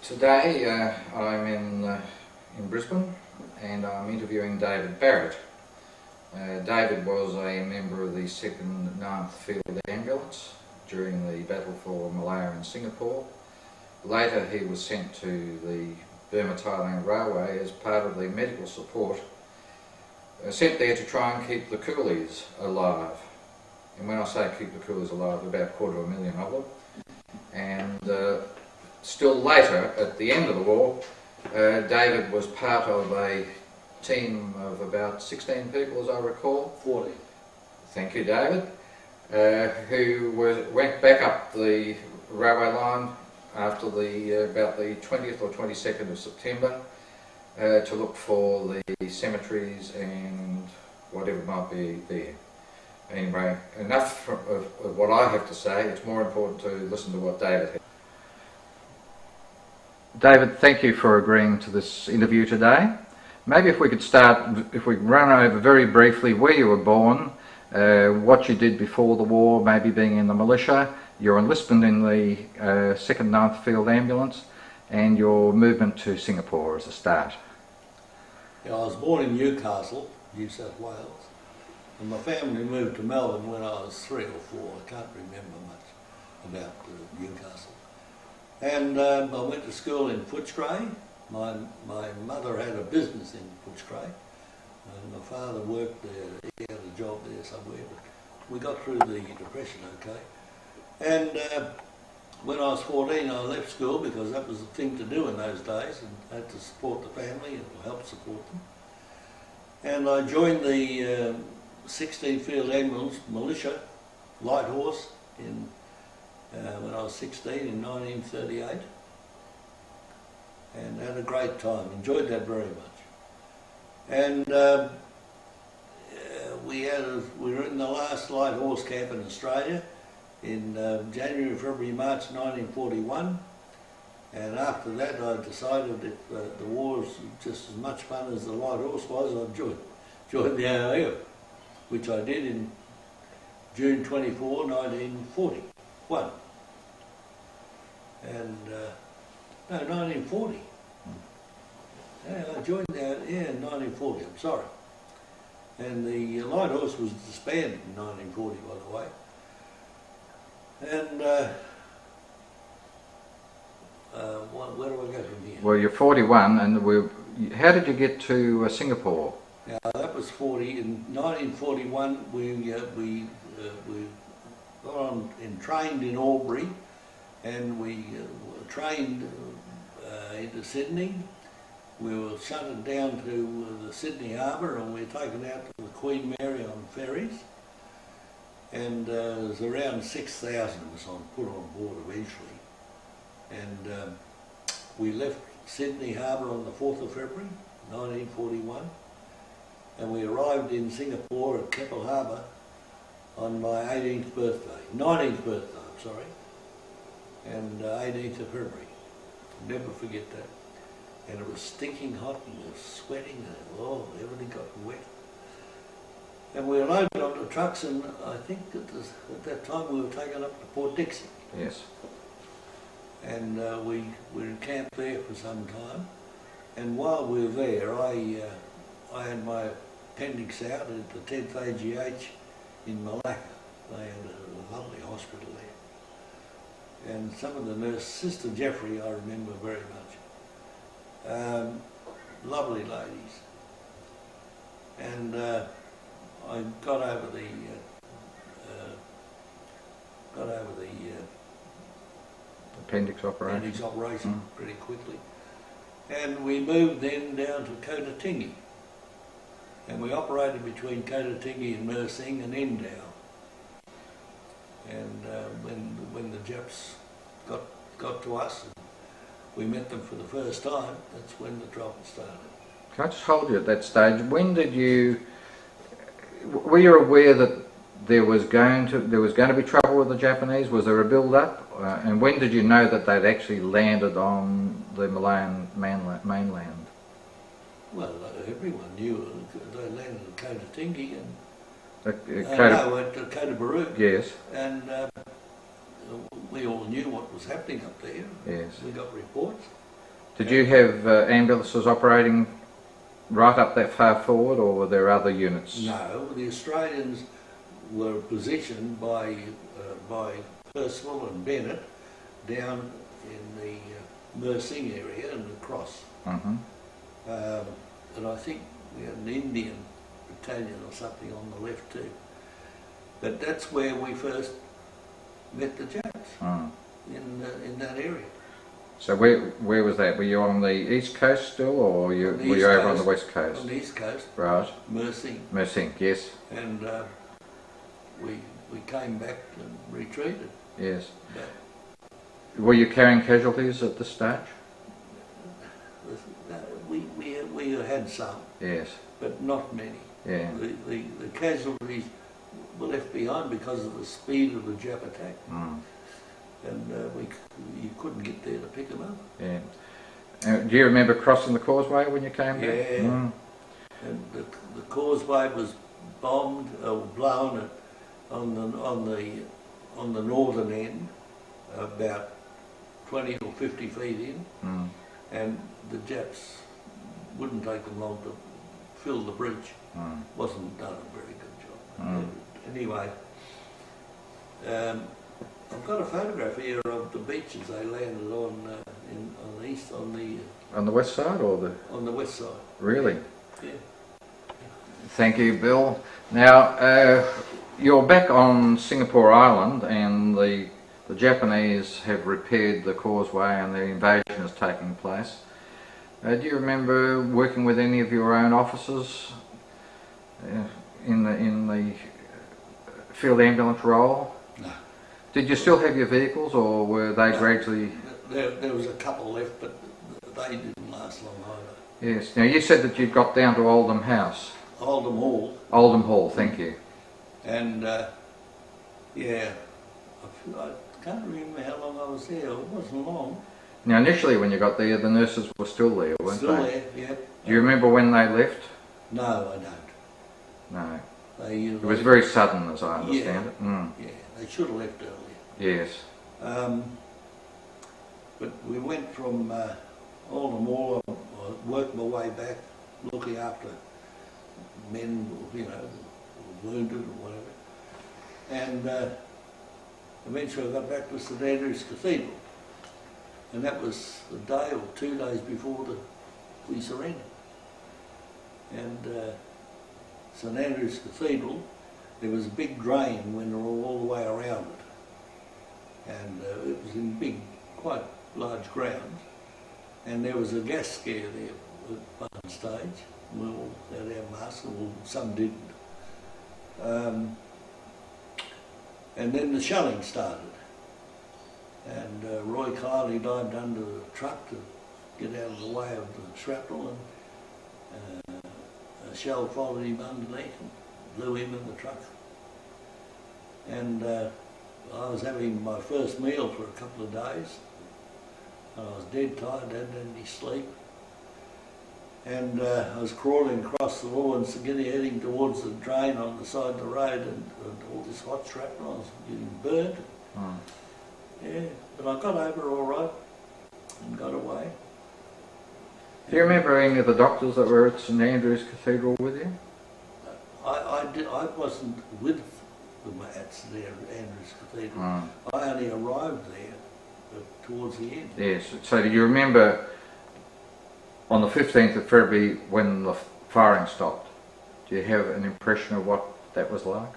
Today I'm in Brisbane and I'm interviewing David Barrett. David was a member of the 2nd 9th Field Ambulance during the battle for Malaya in Singapore. Later he was sent to the Burma-Thailand Railway as part of the medical support, sent there to try and keep the coolies alive. And when I say keep the coolies alive, about 250,000 of them. And still later, at the end of the war, David was part of a team of about 16 people, as I recall. 40. Thank you, David. Who went back up the railway line after about the 20th or 22nd of September to look for the cemeteries and whatever might be there. Anyway, enough of what I have to say. It's more important to listen to what David has. David, thank you for agreeing to this interview today. Maybe if we could start, if we run over very briefly where you were born, what you did before the war, maybe being in the militia, your enlistment in the 2nd 9th Field Ambulance, and your movement to Singapore as a start. Yeah, I was born in Newcastle, New South Wales, and my family moved to Melbourne when I was 3 or 4. I can't remember much about Newcastle. And I went to school in Footscray. My mother had a business in Footscray, and my father worked there. He had a job there somewhere, but we got through the Depression okay. And when I was 14, I left school because that was the thing to do in those days, and I had to support the family and help support them. And I joined the 16th Field Ambulance Militia Light Horse in when I was 16 in 1938, and had a great time, enjoyed that very much. And we were in the last light horse camp in Australia in January, February, March 1941, and after that I decided if the war was just as much fun as the light horse was, I'd join the AIF, which I did in June 24, 1941. And, no, 1940. Yeah, I joined that, in 1940, I'm sorry. And the Light Horse was disbanded in 1940, by the way. And, where do I go from here? Well, you're 41, and how did you get to Singapore? Now, that was 40. In 1941, we got on and trained in Albury, and we trained into Sydney. We were shunted down to the Sydney Harbour, and we were taken out to the Queen Mary on ferries. And there was around 6,000 of us put on board eventually. And we left Sydney Harbour on the 4th of February, 1941. And we arrived in Singapore at Keppel Harbour on my 19th birthday, I'm sorry, and 18th of February. Never forget that. And it was stinking hot, and we were sweating, and everything got wet. And we were loaded onto trucks, and I think at that time we were taken up to Port Dixon. Yes. And we were encamped there for some time. And while we were there, I had my appendix out at the 10th AGH in Malacca. They had a lovely hospital there. And some of the nurses, Sister Jeffrey, I remember very much. Lovely ladies. And I got over the Appendix operation. Pretty quickly. And we moved then down to Kotatingi. And we operated between Kotatingi and Mersing and Endau. And when the Japs got to us, and we met them for the first time, that's when the trouble started. Can I just hold you at that stage? When did you, were you aware that there was going to be trouble with the Japanese? Was there a build-up? And when did you know that they'd actually landed on the Malayan mainland? Well, everyone knew they landed at Kotatingi and at Kotabaroo. Yes. And we all knew what was happening up there. Yes. We got reports. Did you have ambulances operating right up that far forward, or were there other units? No, the Australians were positioned by Percival and Bennett down in the Mersing area and across. Mm-hmm. And I think we had an Indian battalion or something on the left too. But that's where we first met the Japs, in that area. So where was that? Were you on the east coast still, or were you over on the west coast? On the east coast. Right. Mersing. Mersing, yes. And we came back and retreated. Yes. But were you carrying casualties at this stage? We had some. Yes. But not many. Yeah. The casualties were left behind because of the speed of the Jap attack. Mm. And you couldn't get there to pick them up. Yeah. Do you remember crossing the causeway when you came back? Yeah. Mm. And the causeway was bombed or blown on the northern end, about 20 or 50 feet in, and the Japs wouldn't take them long to fill the bridge. Wasn't done a very good job. Anyway, I've got a photograph here of the beaches they landed on on the west side, or on the west side. Really? Yeah. Thank you, Bill. Now you're back on Singapore Island, and the Japanese have repaired the causeway, and the invasion is taking place. Do you remember working with any of your own officers in the field ambulance role? No. Did you still have your vehicles, or were they gradually... There was a couple left, but they didn't last long either. Yes. Now you said that you got down to Oldham House. Oldham Hall. Oldham Hall, thank you. And yeah, I can't remember how long I was there. It wasn't long. Now initially when you got there, the nurses were still there, weren't still they? Still there, yeah. Do you remember when they left? No, I don't. No. It was very sudden, as I understand it. Yeah, they should have left earlier. Yes. But we went from Oldham Hall, I worked my way back, looking after men, wounded or whatever. And eventually I got back to St Andrew's Cathedral. And that was a day or 2 days before we surrendered. And St Andrew's Cathedral, there was a big drain went all the way around it. And it was in big, quite large grounds. And there was a gas scare there at one stage. We all had our masks, and some didn't. And then the shelling started. And Roy Kiley dived under the truck to get out of the way of the shrapnel, and a shell followed him underneath and blew him in the truck. And I was having my first meal for a couple of days. I was dead tired, hadn't had any sleep. And I was crawling across the lawns, heading towards the drain on the side of the road, and all this hot shrapnel, I was getting burnt. Yeah, but I got over all right and got away. Do you remember any of the doctors that were at St Andrew's Cathedral with you? I wasn't with them at St Andrew's Cathedral. I only arrived there towards the end. Yes, so do you remember on the 15th of February when the firing stopped? Do you have an impression of what that was like?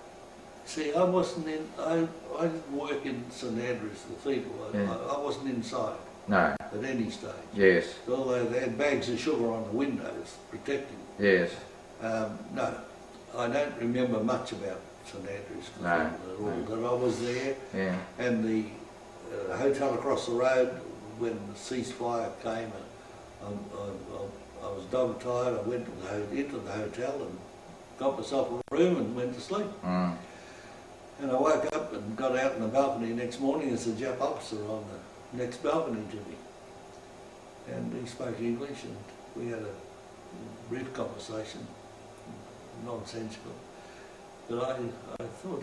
See, I wasn't in, I didn't work in St Andrew's Cathedral. I wasn't inside. No. At any stage. Yes. Although they had bags of sugar on the windows protecting them. Yes. No, I don't remember much about St Andrew's Cathedral at all. That I was there, and the hotel across the road when the ceasefire came, I was dog tired. I went into the hotel and got myself a room and went to sleep. And I woke up and got out on the balcony next morning. There's a Jap officer on the next balcony to me. And he spoke English, and we had a brief conversation, nonsensical. But I thought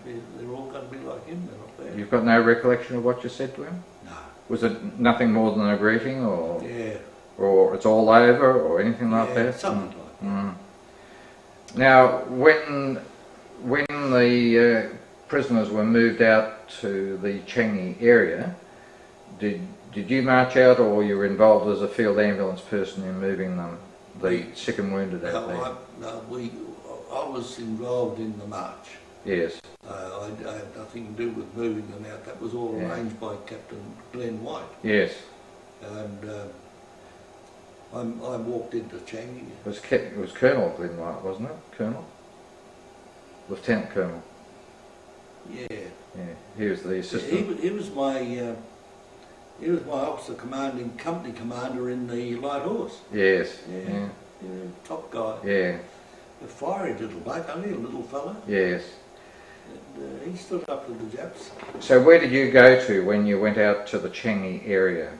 they're all going to be like him, they're not bad. You've got no recollection of what you said to him? No. Was it nothing more than a greeting, or? Yeah, or it's all over, or anything like that? Something like that. Mm. Now, when the prisoners were moved out to the Changi area, did you march out, or you were involved as a field ambulance person in moving them, the sick and wounded out there? I was involved in the march. Yes. I had nothing to do with moving them out. That was all arranged by Captain Glenn White. Yes. And I walked into Changi. It was Colonel Glenn White, wasn't it? Colonel? Lieutenant Colonel. Yeah. Yeah. He was the assistant. He was my officer commanding company commander in the Light Horse. Yes. Yeah. Top guy. Yeah. A fiery little bloke, only a little fella. Yes. And he stood up to the Japs. So where did you go to when you went out to the Changi area?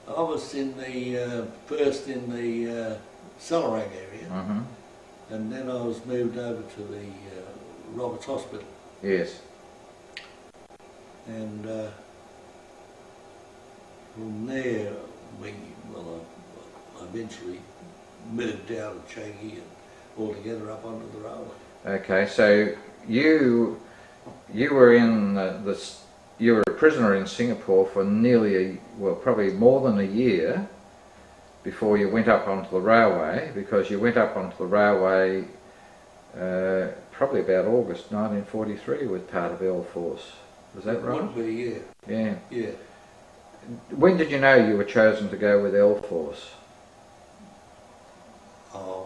I was in the first in the Salarang area, and then I was moved over to the Roberts Hospital. Yes. And from there, I eventually moved out of Changi and altogether up onto the railway. Okay, so you were in you were a prisoner in Singapore for nearly, probably more than a year before you went up onto the railway, because you went up onto the railway probably about August 1943 with part of Air Force. Is that right? Would be, yeah. Yeah. Yeah. When did you know you were chosen to go with Air Force? Oh,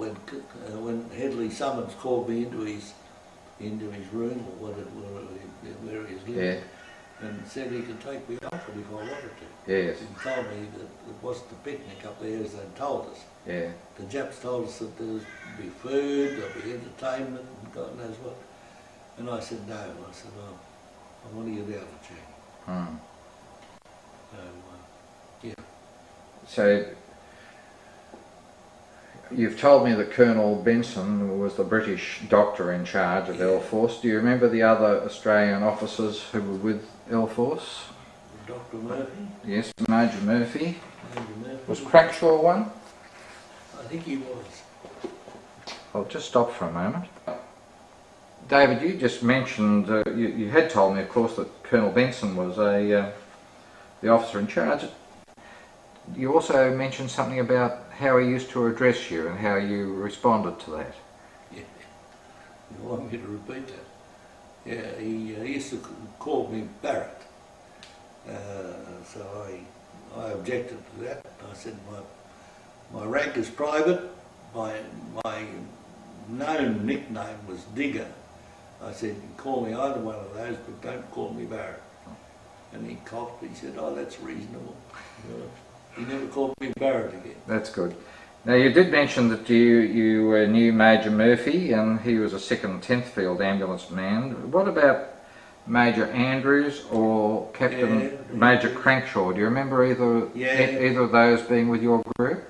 when Hedley Summons called me into his room, or where he was living, and said he could take me off it if I wanted to. Yes. He told me that it wasn't a picnic up there as they'd told us. Yeah. The Japs told us that there'd be food, there'd be entertainment, and God knows what. And I said no. I said, oh, I want to get out of Changi. Yeah. So you've told me that Colonel Benson was the British doctor in charge of Air Force. Do you remember the other Australian officers who were with Air Force? Dr. Murphy? Yes, Major Murphy. Major Murphy. Was Crackshaw one? I think he was. I'll just stop for a moment. David, you just mentioned, you had told me, of course, that Colonel Benson was the officer in charge. You also mentioned something about how he used to address you and how you responded to that. Yeah. You want me to repeat that? Yeah, he used to call me Barrett. So I objected to that. I said my rank is private. My known nickname was Digger. I said, you can call me either one of those, but don't call me Barrett. And he coughed. He said, oh, that's reasonable. He never called me Barrett again. That's good. Now, you did mention that you knew Major Murphy, and he was a 2nd 10th Field Ambulance man. What about Major Andrews or Captain Major Crankshaw? Do you remember either of those being with your group?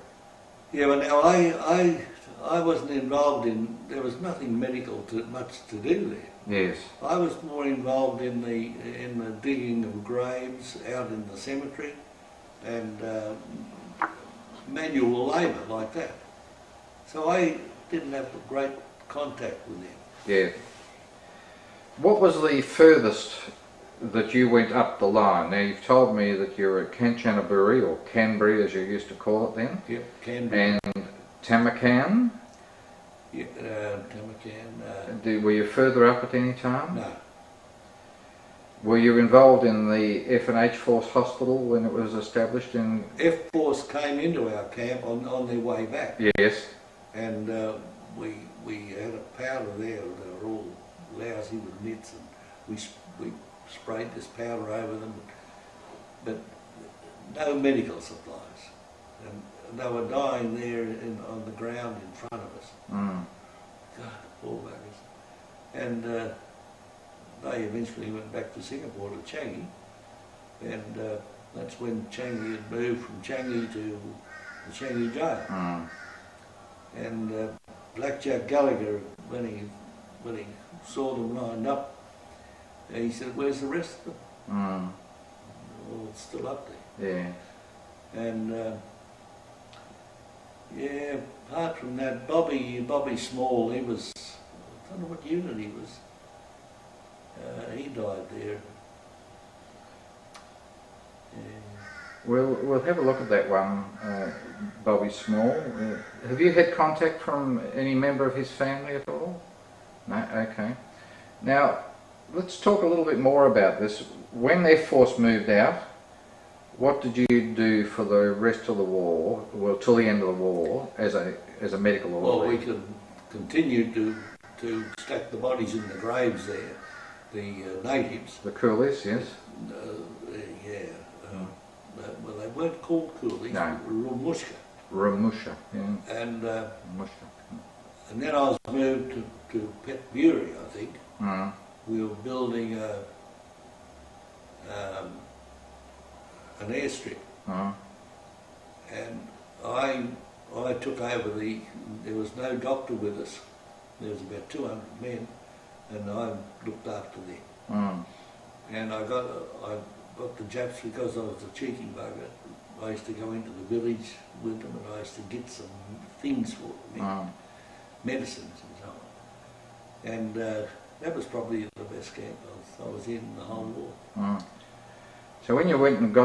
Yeah, but now I wasn't involved in. There was nothing medical much to do there. Yes. I was more involved in the digging of graves out in the cemetery, and manual labour like that. So I didn't have great contact with them. Yeah. What was the furthest that you went up the line? Now, you've told me that you were at Kanchanaburi, or Canberra as you used to call it then. Yep, Canberra. And Tamakan? Yeah, Tamakan. Were you further up at any time? No. Were you involved in the F&H Force Hospital when it was established in... F Force came into our camp on their way back. Yes. And we had a powder there. They were all lousy with nits, and we sprayed this powder over them, but no medical supplies. And they were dying there on the ground in front of us. Mm. God, poor buggers. And they eventually went back to Singapore to Changi, and that's when Changi had moved from Changi to the Changi jail. Mm. And Blackjack Gallagher, when he saw them lined up, he said, "Where's the rest of them?" Mm. Well, it's still up there. Yeah. And Yeah, apart from that, Bobby Small, he was, I don't know what unit he was. He died there. Yeah. We'll have a look at that one, Bobby Small. Have you had contact from any member of his family at all? No? Okay. Now, let's talk a little bit more about this. When Air Force moved out, what did you do for the rest of the war, well, till the end of the war, as a medical orderly? Well, we could continue to stack the bodies in the graves there, the natives. The coolies, yes? Yeah. Well, they weren't called coolies, No. Rumushka. Ramusha, yeah. And Ramusha. and then I was moved to Petbury, I think. Mm. We were building an airstrip, and I took over there was no doctor with us. There was about 200 men, and I looked after them. Mm. And I got the Japs because I was a cheeky bugger. I used to go into the village with them, and I used to get some things for them, medicines and so on. And that was probably the best camp I was in the whole war. Mm. So when you went and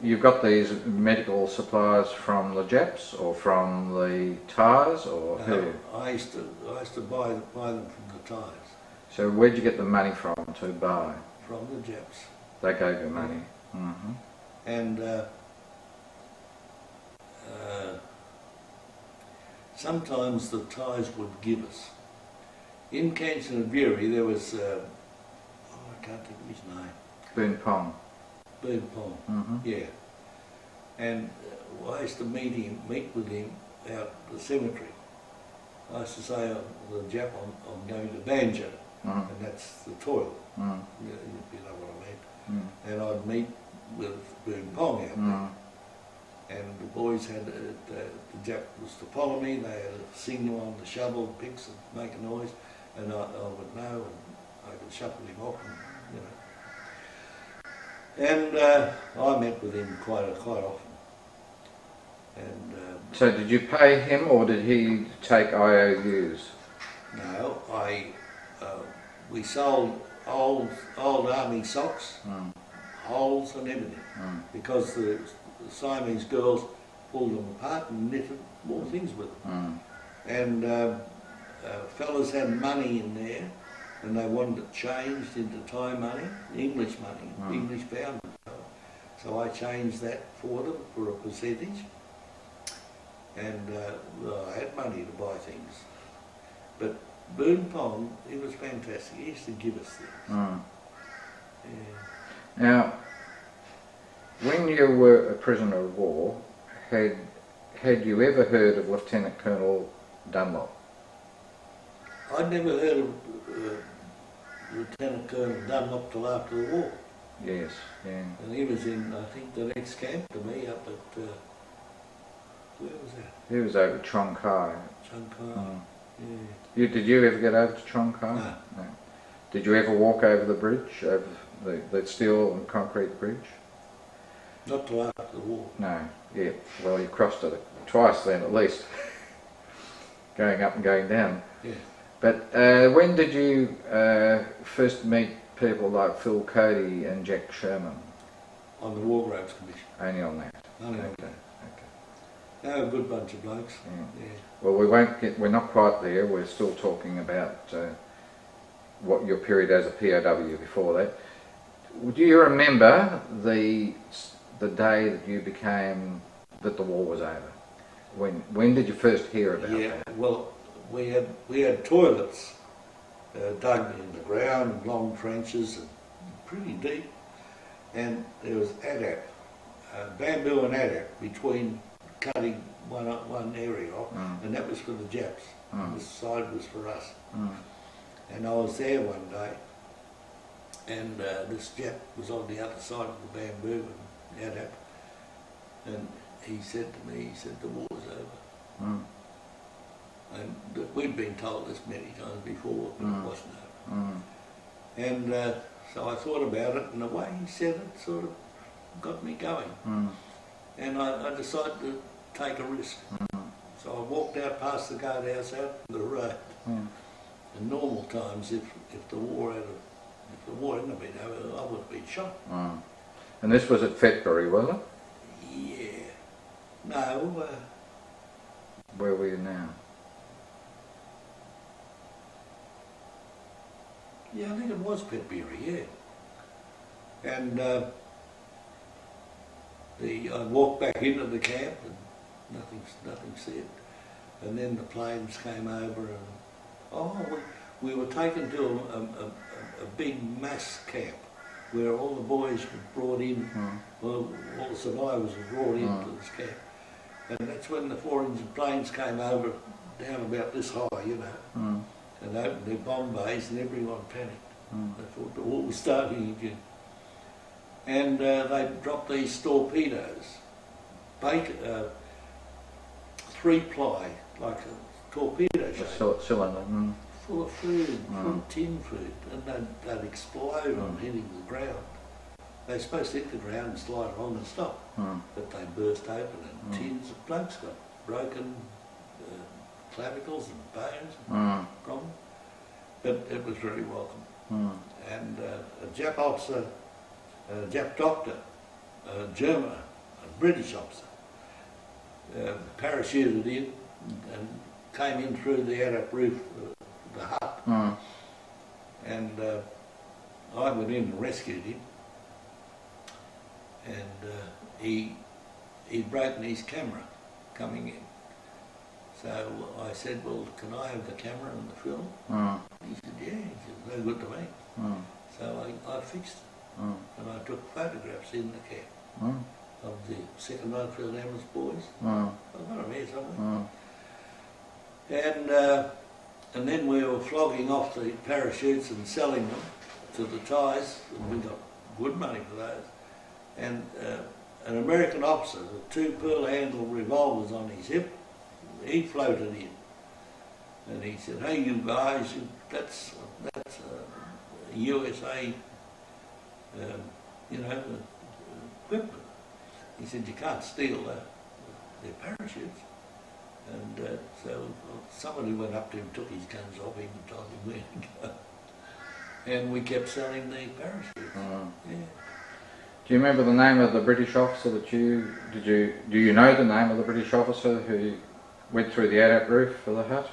you got these medical supplies from the Japs or from the Thais or who? I used to buy them from the Thais. So where'd you get the money from to buy? From the Japs. They gave you money. Mm-hmm. And sometimes the Thais would give us. In Kanchanaburi there was, I can't think of his name. Boon Pong. Boon Pong, yeah. And I used to meet with him out the cemetery. I used to say, the Jap, I'm going to Banjo, and that's the toilet. You know what I mean. And I'd meet with Boon Pong out there. And the boys had, the Jap was to follow me, they had a signal on the shovel, picks and make a noise, and I would know, and I could shuffle him off, and, you know. And I met with him quite often. And so did you pay him or did he take IOUs? no, we sold old army socks, holes and everything, because the Siamese girls pulled them apart and knitted more things with them. And fellas had money in there, and they wanted it changed into Thai money, English money, English pound. So I changed that for them for a percentage, and well, I had money to buy things. But Boon Pong, he was fantastic. He used to give us things. Yeah. Now, when you were a prisoner of war, had you ever heard of Lieutenant Colonel Dunlop? I'd never heard of Lieutenant Colonel Dunlop till after the war. Yes, yeah. And he was in, I think, the next camp to me up at, where was that? He was over at Trong Khai. Trong Khai, yeah. Did you ever get over to Trong Khai? No. Did you ever walk over the bridge, over the steel and concrete bridge? Not till after the war. No, yeah. Well, you crossed it twice then at least, going up and going down. Yeah. But when did you first meet people like Phil Cody and Jack Sherman? On the War Graves Commission. Only on that? Only on Okay. that. They were a good bunch of blokes. Yeah. Yeah. Well, we're not quite there. We're still talking about what your period as a POW before that. Do you remember the day that you that the war was over? When did you first hear about that? Well, we had toilets dug in the ground, long trenches, and pretty deep, and there was adap, bamboo and adap between cutting one area off, and that was for the Japs. This side was for us. And I was there one day, and this Jap was on the other side of the bamboo and adap, and he said to me, the war's over. And we'd been told this many times before, but it wasn't over. And so I thought about it, and the way he said it sort of got me going. And I decided to take a risk. So I walked out past the guardhouse out to the road. Mm. In normal times, if the war hadn't been over, I would have been shot. Mm. And this was at Fetbury, was it? Yeah. No. Where were you now? Yeah, I think it was Petbury, yeah. And I walked back into the camp and nothing said. And then the planes came over and we were taken to a big mass camp where all the boys were brought in, well, all the survivors were brought into this camp. And that's when the 4-engine planes came over down about this high, you know, and opened their bomb bays and everyone panicked. They thought the war was starting again. And they dropped these torpedoes, 3-ply, like a torpedo shape, cylinder. full of food, full of tin food, and they'd explode on hitting the ground. They're supposed to hit the ground and slide along and stop, but they burst open and tins of blokes got broken, clavicles and bones from them. But it was very welcome. And a Jap officer, a Jap doctor, a German, a British officer, parachuted in and came in through the attic roof of the hut. And I went in and rescued him. And he'd broken his camera coming in. So I said, well, can I have the camera and the film? He said, yeah. He said, no good to me. So I fixed it. And I took photographs in the camp of the 2nd Rifle Ambulance boys. I've got them here somewhere. And then we were flogging off the parachutes and selling them to the Thais, and we got good money for those. And an American officer with 2 pearl-handled revolvers on his hip, he floated in. And he said, hey, you guys, that's a USA, equipment. He said, you can't steal their parachutes. And so somebody went up to him, took his guns off him and told him where to go. And we kept selling the parachutes. Yeah. Do you remember the name of the British officer that do you know the name of the British officer who went through the attic roof of the hut?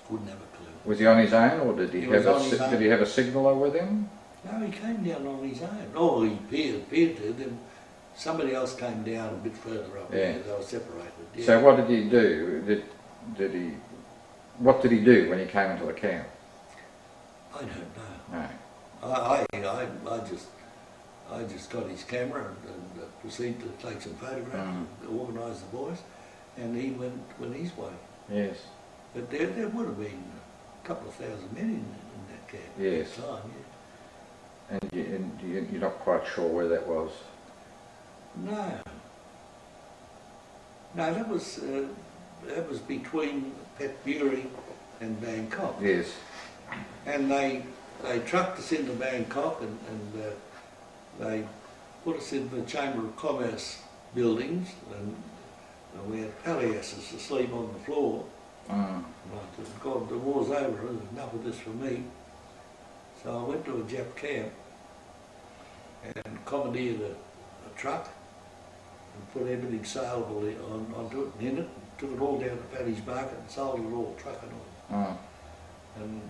Wouldn't have a clue. Was he on his own, or did he have a signaller with him? No, he came down on his own. Oh, he appeared to. Then somebody else came down a bit further up. Yeah. They were separated. Yeah. So what did he do? What did he do when he came into the camp? I don't know. No. I just got his camera and proceeded to take some photographs and organise the boys, and he went his way. Yes. But there would have been a couple of thousand men in that camp yes. at the time, yeah. And you're not quite sure where that was? No. No, that was between Petbury and Bangkok. Yes. And they trucked us into Bangkok and they put us in the Chamber of Commerce buildings and we had palliasses to sleep on the floor. And I said, God, the war's over, there's enough of this for me. So I went to a Jap camp and commandeered a truck and put everything saleable onto it and in it, and took it all down to Paddy's Market and sold it all, truck and all. And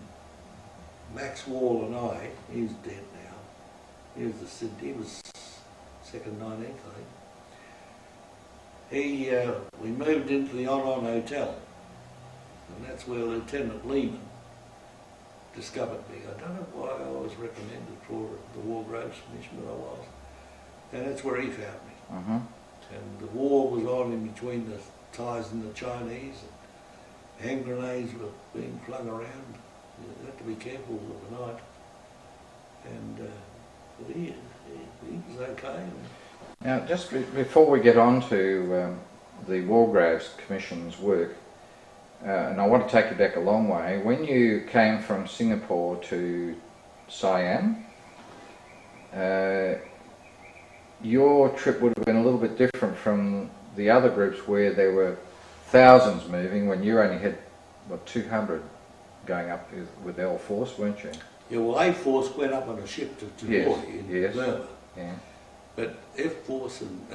Max Wall and I, he's dead now, he was 2nd 19th, I think. We moved into the On Hotel, and that's where Lieutenant Lehman discovered me. I don't know why I was recommended for the War Graves Commission, but I was. And that's where he found me. And the war was on in between the Thais and the Chinese. And hand grenades were being flung around. You had to be careful with the night. And but he was okay. Now, just before we get on to the War Graves Commission's work, and I want to take you back a long way, when you came from Singapore to Siam, your trip would have been a little bit different from the other groups where there were thousands moving when you only had, what, 200 going up with L Force, weren't you? Yeah, well, A Force went up on a ship to Tamori in Burma. Yeah. But F Force and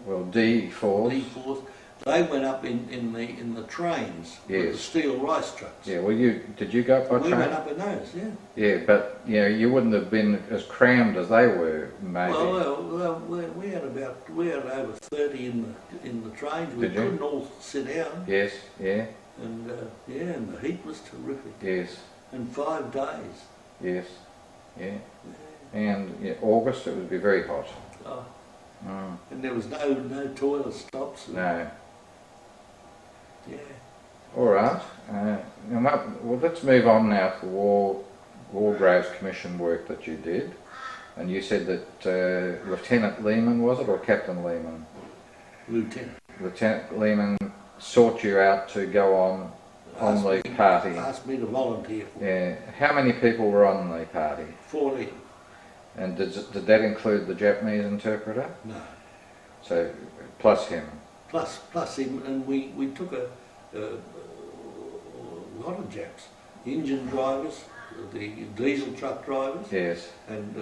Well, D Force. D Force, they went up in the trains with the steel rice trucks. Yeah. Well, did you go up by train? We went up in those, yeah. Yeah, but you wouldn't have been as crammed as they were, maybe. Well, we had over 30 in the trains. We couldn't all sit down. Yes. Yeah. And and the heat was terrific. Yes. And 5 days. Yes. Yeah. And August it would be very hot. Oh. And there was no toilet stops. No. Yeah. All right. Well, let's move on now to the War Graves Commission work that you did. And you said that Lieutenant Lehman, was it, or Captain Lehman? Lieutenant. Lieutenant Lehman sought you out to go on the party. Asked me to volunteer for it. Yeah. How many people were on the party? 14. And did that include the Japanese interpreter? No. So, plus him? Plus him, and we took a lot of Japs. Engine drivers, the diesel truck drivers. Yes. And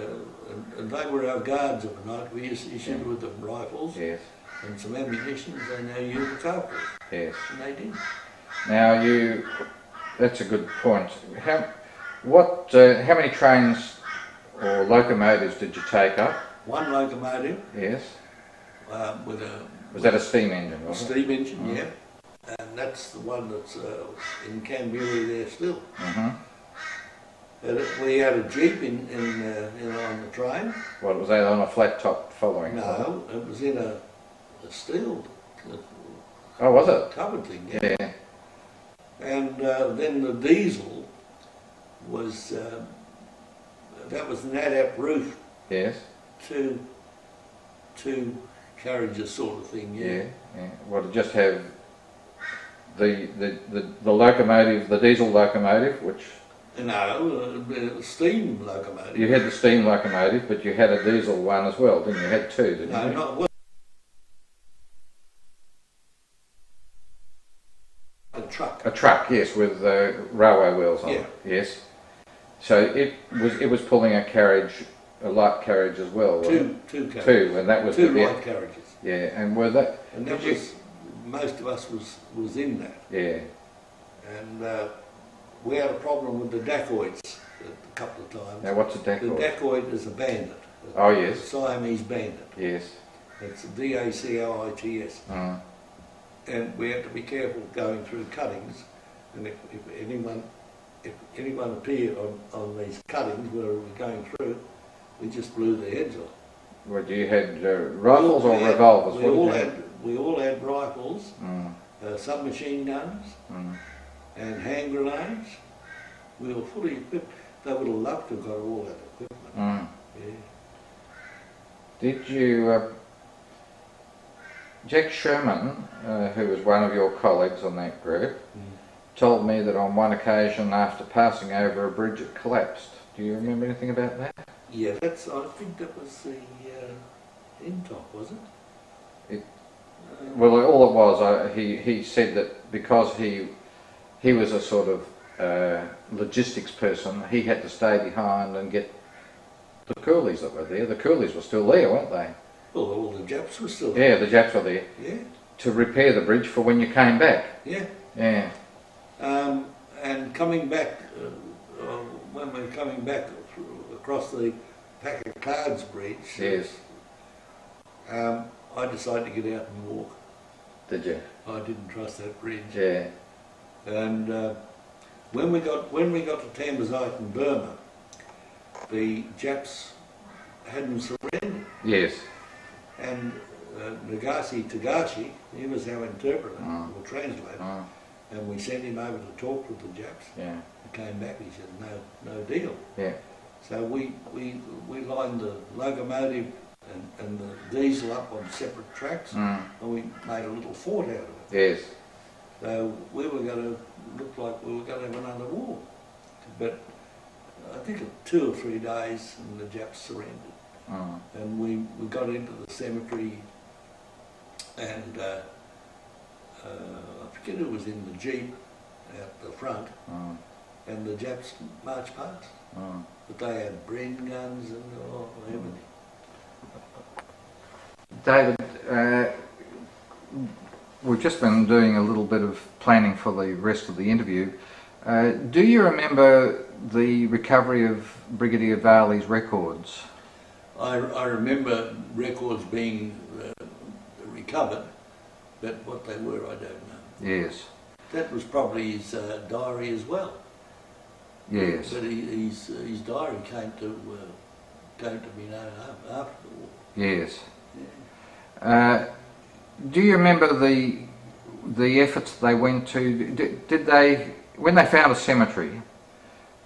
they were our guards of the night. We issued with them rifles. Yes. And some ammunition. They now used the carpet. Yes. And they did. Now that's a good point. How many trains or locomotives did you take up? One locomotive. Yes. Was that a steam engine? A steam engine, yeah. And that's the one that's in Canberra there still. We had a jeep on the train. What was that, on a flat top following? No, it was in a steel. Oh, was it? Covered thing. Yeah. And then the diesel was that was an ADAP roof. Yes. Two carriages sort of thing. Yeah. Well, to just have the locomotive, the diesel locomotive, which. No, steam locomotive. You had the steam locomotive, but you had a diesel one as well, didn't you? You had two, didn't you? No, not well. A truck, yes, with railway wheels on it. Yes. So it was pulling a light carriage as well. Two carriages. Two, and that was two light carriages. Yeah, and were that? And that was most of us was in that. Yeah. And we had a problem with the dacoits a couple of times. Now, what's a dacoit? The dacoit is a bandit. Oh yes. A Siamese bandit. Yes. It's DACOITS. And we had to be careful going through cuttings, and if anyone appeared on these cuttings where we were going through, we just blew their heads off. Well, you had rifles or revolvers? We all had rifles, submachine guns, and hand grenades. We were fully equipped. They would have loved to have got all that equipment. Yeah. Did you? Jack Sherman, who was one of your colleagues on that group, told me that on one occasion after passing over a bridge it collapsed. Do you remember anything about that? Yeah, I think that was the Intop, was it? Well, all it was, he said that because he was a sort of logistics person, he had to stay behind and get the coolies that were there. The coolies were still there, weren't they? Well, all the Japs were still there. Yeah, the Japs were there. Yeah. To repair the bridge for when you came back. Yeah. Yeah. And coming back, when we were coming back across the Pack of Cards Bridge, yes. I decided to get out and walk. Did you? I didn't trust that bridge. Yeah. And when we got to Tambazite in Burma, the Japs hadn't surrendered. Yes. And Nagasi Tagashi, he was our interpreter or translator, and we sent him over to talk with the Japs. Yeah. He came back. He said, "No deal." Yeah. So we lined the locomotive and the diesel up on separate tracks, and we made a little fort out of it. Yes. So we were going to look like we were going to have another war, but I think 2 or 3 days, and the Japs surrendered. And we got into the cemetery, and I forget who was in the Jeep out the front, and the Japs marched past. But they had Bren guns and everything. David, we've just been doing a little bit of planning for the rest of the interview. Do you remember the recovery of Brigadier Varley's records? I remember records being recovered, but what they were I don't know. Yes. That was probably his diary as well. Yes. But his diary came to be known after the war. Yes. Yeah. Do you remember the efforts they went to? Did they, when they found a cemetery,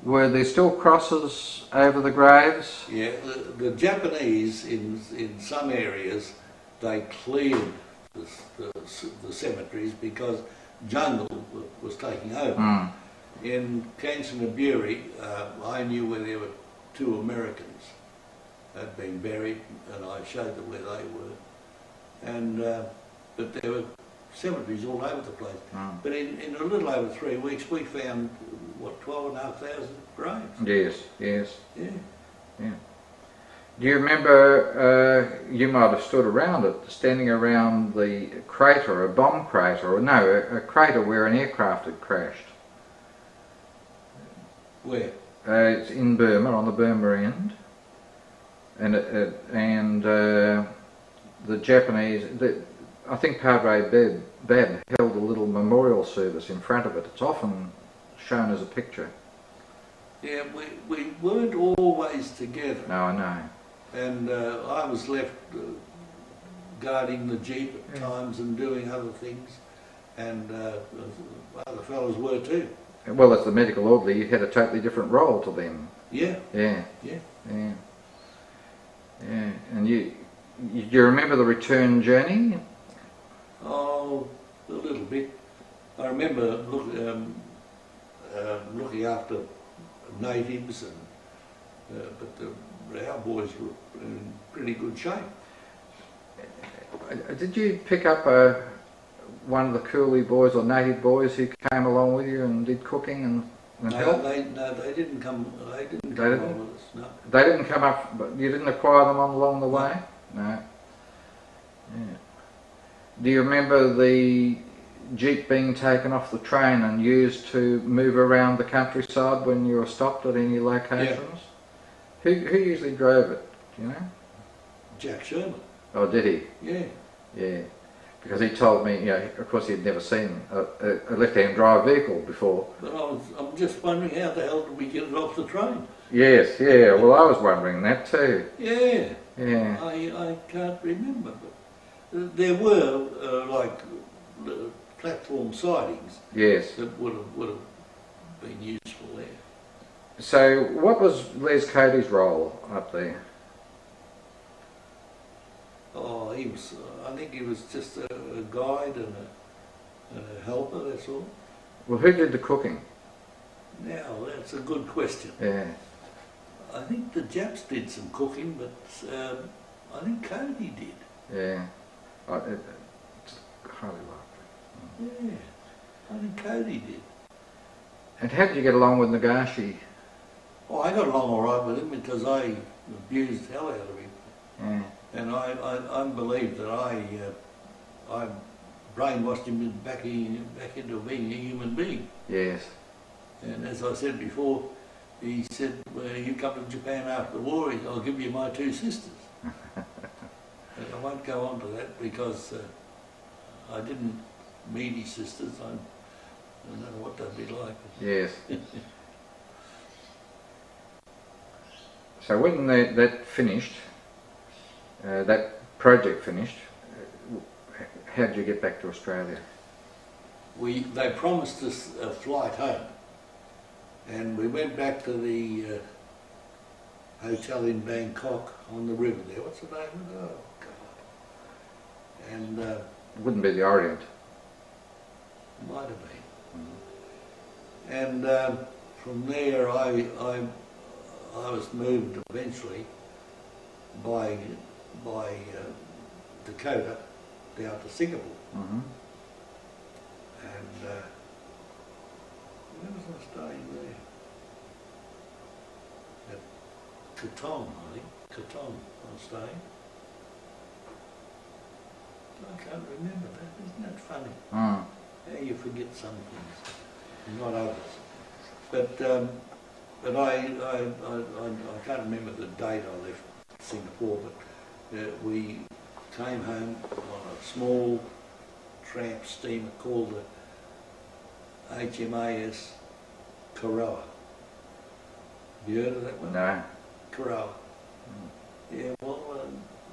were there still crosses over the graves? Yeah, the Japanese in some areas, they cleared the cemeteries because jungle was taking over. In Kanchanaburi, I knew where there were 2 Americans had been buried, and I showed them where they were. And but there were cemeteries all over the place. But in a little over 3 weeks, we found, what, 12,500 graves? Yes, yes. Yeah. Yeah. Do you remember, you might have stood around it, standing around the crater, a bomb crater, or no, a crater where an aircraft had crashed? Where? It's in Burma, on the Burma end. And the Japanese, I think Padre Bab held a little memorial service in front of it. It's often shown as a picture. Yeah, we weren't always together. No, I know. And I was left guarding the Jeep at times and doing other things, and other fellows were too. Well, as the medical orderly, you had a totally different role to them. Yeah. Yeah. Yeah. Yeah. Yeah. And you remember the return journey? Oh, a little bit. I remember looking after natives, and but our boys were in pretty good shape. Did you pick up one of the coolie boys or native boys who came along with you and did cooking and help? No, they didn't come. They didn't come along with us. No. They didn't come up, but you didn't acquire them along the way? No. Yeah. Do you remember the Jeep being taken off the train and used to move around the countryside when you were stopped at any locations? Yeah. Who usually drove it, do you know? Jack Sherman. Oh, did he? Yeah. Yeah. Because he told me, you know, of course he'd never seen a left-hand drive vehicle before. But I'm just wondering how the hell did we get it off the train? Yes, yeah, well I was wondering that too. Yeah. Yeah. I can't remember, but there were like platform sidings. Yes. That would have been useful there. So what was Les Cody's role up there? Oh, I think he was just a guide and a helper, that's all. Well, who did the cooking? Now, that's a good question. Yeah. I think the Japs did some cooking, but I think Cody did. Yeah. It's highly likely. Yeah, I think Cody did. And how did you get along with Nagashi? Oh, I got along all right with him because I abused the hell out of him. Yeah. And I believe that I brainwashed him back into being a human being. Yes. And as I said before, he said, well, you come to Japan after the war, I'll give you my 2 sisters. But I won't go on to that because I didn't meet his sisters. I don't know what they'd be like. Yes. So when that finished, that project finished, how did you get back to Australia? They promised us a flight home, and we went back to the hotel in Bangkok on the river there. What's the name of it? Oh, God. And it wouldn't be the Orient. Might have been. And from there, I was moved eventually by Dakota down to Singapore. And where was I staying there? At Caton, I think. Caton I was staying. I can't remember that. Isn't that funny? Mm. How you forget some things, and not others. But I can't remember the date I left Singapore, but we came home on a small tramp steamer called the HMAS Corowa. Have you heard of that one? No. Corowa. Yeah, well,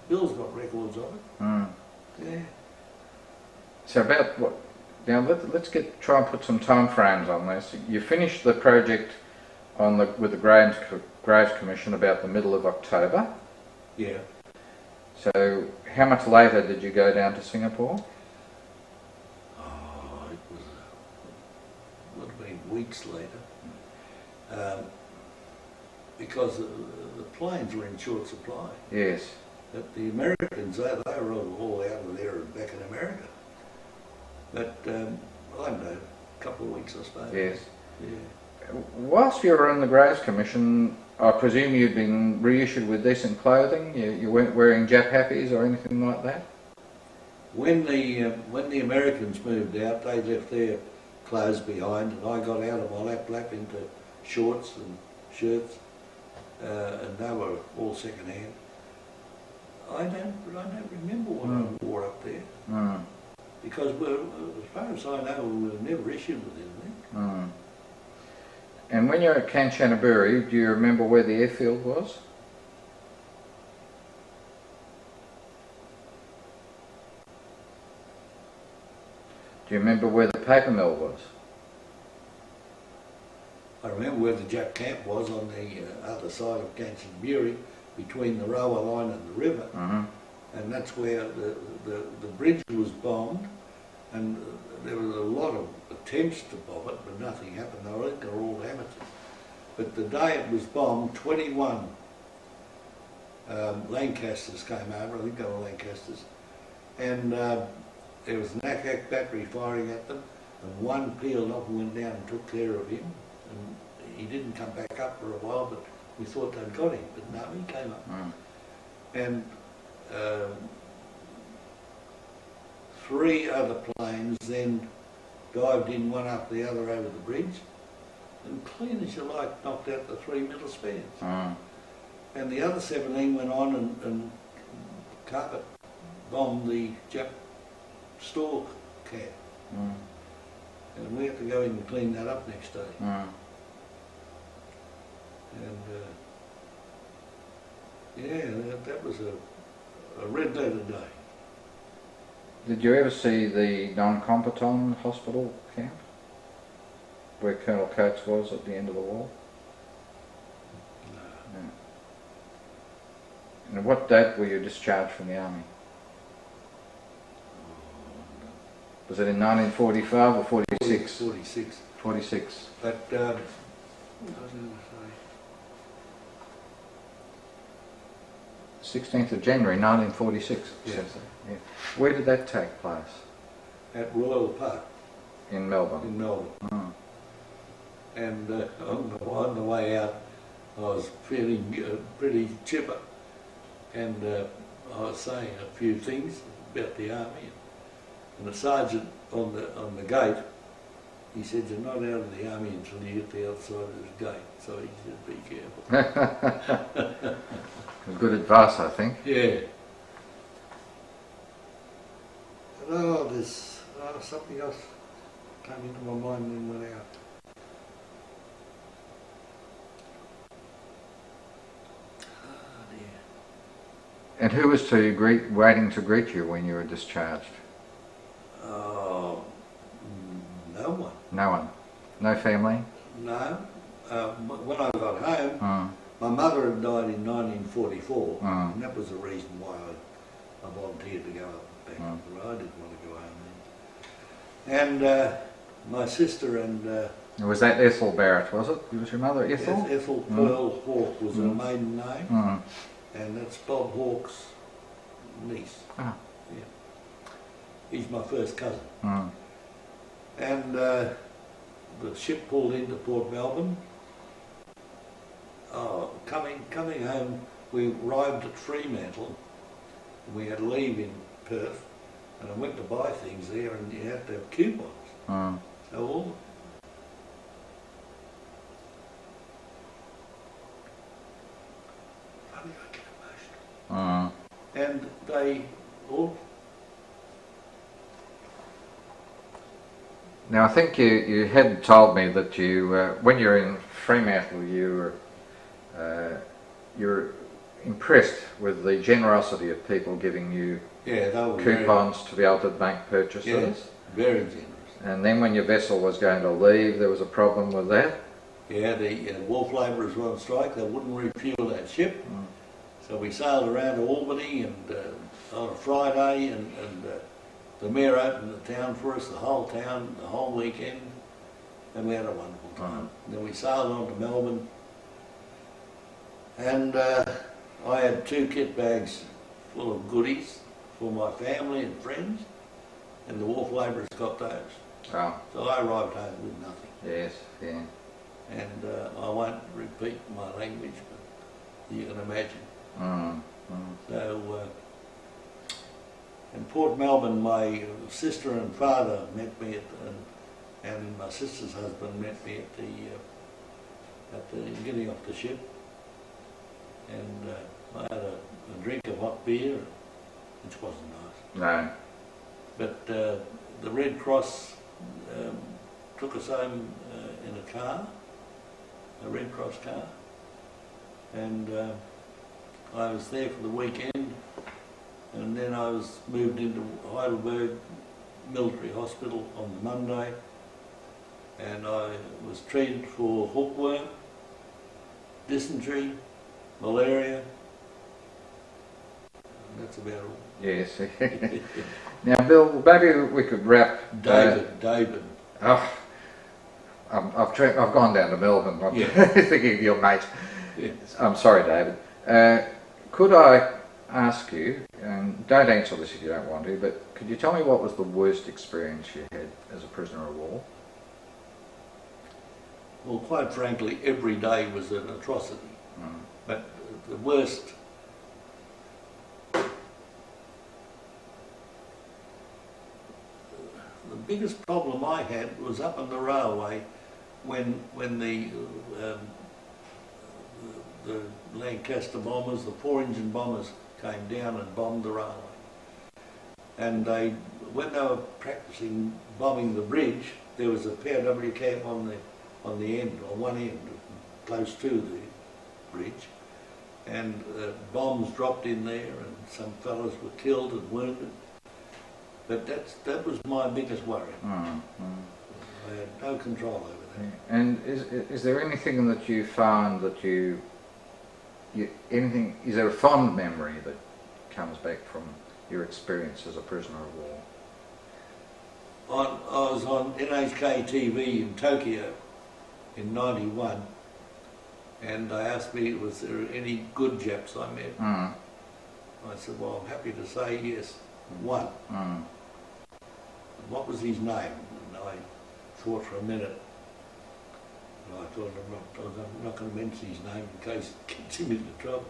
Bill's got records of it. Mm. Yeah. So about what? Now let's try and put some time frames on this. You finished the project with the Graves Commission about the middle of October. Yeah. So how much later did you go down to Singapore? Oh, it would have been weeks later. Because the planes were in short supply. Yes. But the Americans, they were all out of there and back in America. But I don't know, a couple of weeks I suppose. Yes. Yeah. Whilst you were in the Graves Commission, I presume you'd been reissued with decent clothing? You weren't wearing Jap happies or anything like that? When the Americans moved out, they left their clothes behind, and I got out of my lap into shorts and shirts, and they were all second hand. I don't remember what I wore up there. Mm. Because as far as I know, we were never issued with anything. Mm. And when you're at Kanchanaburi, do you remember where the airfield was? Do you remember where the paper mill was? I remember where the Jap camp was on the other side of Kanchanaburi, between the railway line and the river. Mm-hmm. And that's where the bridge was bombed, and there was a lot of attempts to bomb it, but nothing happened. I think they're all amateurs. But the day it was bombed, 21 Lancasters came over, I think they were Lancasters, and there was an ACAC battery firing at them, and one peeled off and went down and took care of him, and he didn't come back up for a while, but we thought they'd got him, but no, he came up. Mm. And 3 other planes then dived in one after the other over the bridge, and clean as you like knocked out the 3 middle spans. Mm. And the other 17 went on and carpet bombed the Jap store camp. Mm. And we had to go in and clean that up next day. Mm. And yeah, that was a red letter day. Did you ever see the non-combatant hospital camp? Where Colonel Coates was at the end of the war? No. And what date were you discharged from the army? Was it in 1945 or 46? 46. 46. But, what was I going to say? 16th of January 1946. Yeah. Says that. Yeah. Where did that take place? At Royal Park In Melbourne. in Melbourne. Mm. And on the way out, I was feeling pretty chipper. And I was saying a few things about the army. And the sergeant on the gate, he said, "You're not out of the army until you get to the other side of this gate." So he said, "Be careful." Good advice, I think. Yeah. And, there's something else came into my mind and then went out. Oh dear. And who was waiting to greet you when you were discharged? Oh, no one. No one? No family? No. When I got home, Mm. my mother had died in 1944, Mm. and that was the reason why I volunteered to go up back to the road. I didn't want to go home then. And my sister and Was that Ethel Barrett, was it? Was your mother Ethel? Ethel Pearl Hawke was her maiden name, Mm. and that's Bob Hawke's niece. Ah. Yeah. He's my first cousin. Mm. And the ship pulled into Port Melbourne. Coming home, we arrived at Fremantle. We had to leave in Perth, and I went to buy things there, and you had to have coupons. So all funny, I get emotional. And they all. Now I think you had told me that you, when you were in Fremantle, you were impressed with the generosity of people giving you coupons to be able to make purchases. Yes, very generous. And then when your vessel was going to leave, there was a problem with that? Yeah, the wharf labourers were on strike. They wouldn't refuel that ship. So we sailed around to Albany and on a Friday, and the mayor opened the town for us, the whole town, the whole weekend, and we had a wonderful time. Then we sailed on to Melbourne, and I had 2 kit bags full of goodies for my family and friends, and the wharf labourers got those. Oh. So I arrived home with nothing. Yes, yeah. And I won't repeat my language, but you can imagine. So, in Port Melbourne, my sister and father met me and my sister's husband met me at the getting off the ship, and I had a drink of hot beer, which wasn't nice. No. But the Red Cross took us home in a car, a Red Cross car, and I was there for the weekend, and then I was moved into Heidelberg Military Hospital on the Monday, and I was treated for hookworm, dysentery, malaria, and that's about all. Yes. Now, Bill, maybe we could wrap. David. Oh, I've gone down to Melbourne. I'm thinking of your mate. Yes. I'm sorry, David. Could I ask you, and don't answer this if you don't want to, but could you tell me what was the worst experience you had as a prisoner of war? Well, quite frankly, every day was an atrocity. But the worst, the biggest problem I had was up on the railway when the Lancaster bombers, the 4-engine bombers, came down and bombed the railway. And when they were practicing bombing the bridge, there was a POW camp on the end, on one end, close to the bridge, and bombs dropped in there, and some fellows were killed and wounded. But that was my biggest worry. I had no control over that. And is there anything that you found that is there a fond memory that comes back from your experience as a prisoner of war? I was on NHK TV in Tokyo in '91, and they asked me, was there any good Japs I met? I said, well, I'm happy to say yes, one. What was his name? And I thought for a minute. And I thought, I'm not going to mention his name in case it gets him into trouble.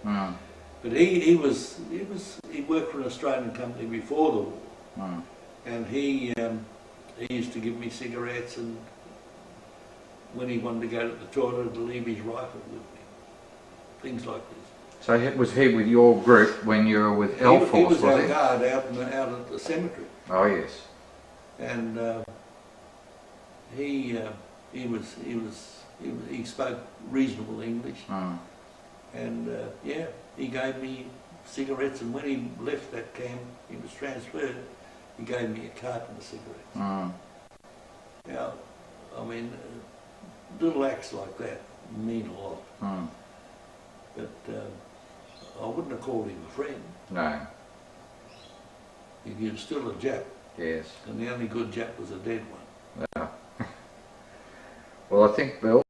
But he worked for an Australian company before the war, and he used to give me cigarettes, and when he wanted to go to the toilet, to leave his rifle with me, things like this. So was he with your group when you were with Air Force? He was our guard out at the cemetery. Oh yes. And he spoke reasonable English, and he gave me cigarettes. And when he left that camp, he was transferred. He gave me a carton of cigarettes. Now, I mean, little acts like that mean a lot. But I wouldn't have called him a friend. No. He was still a Jap. Yes. And the only good Jap was a dead one. Yeah. Well, I think, Bill,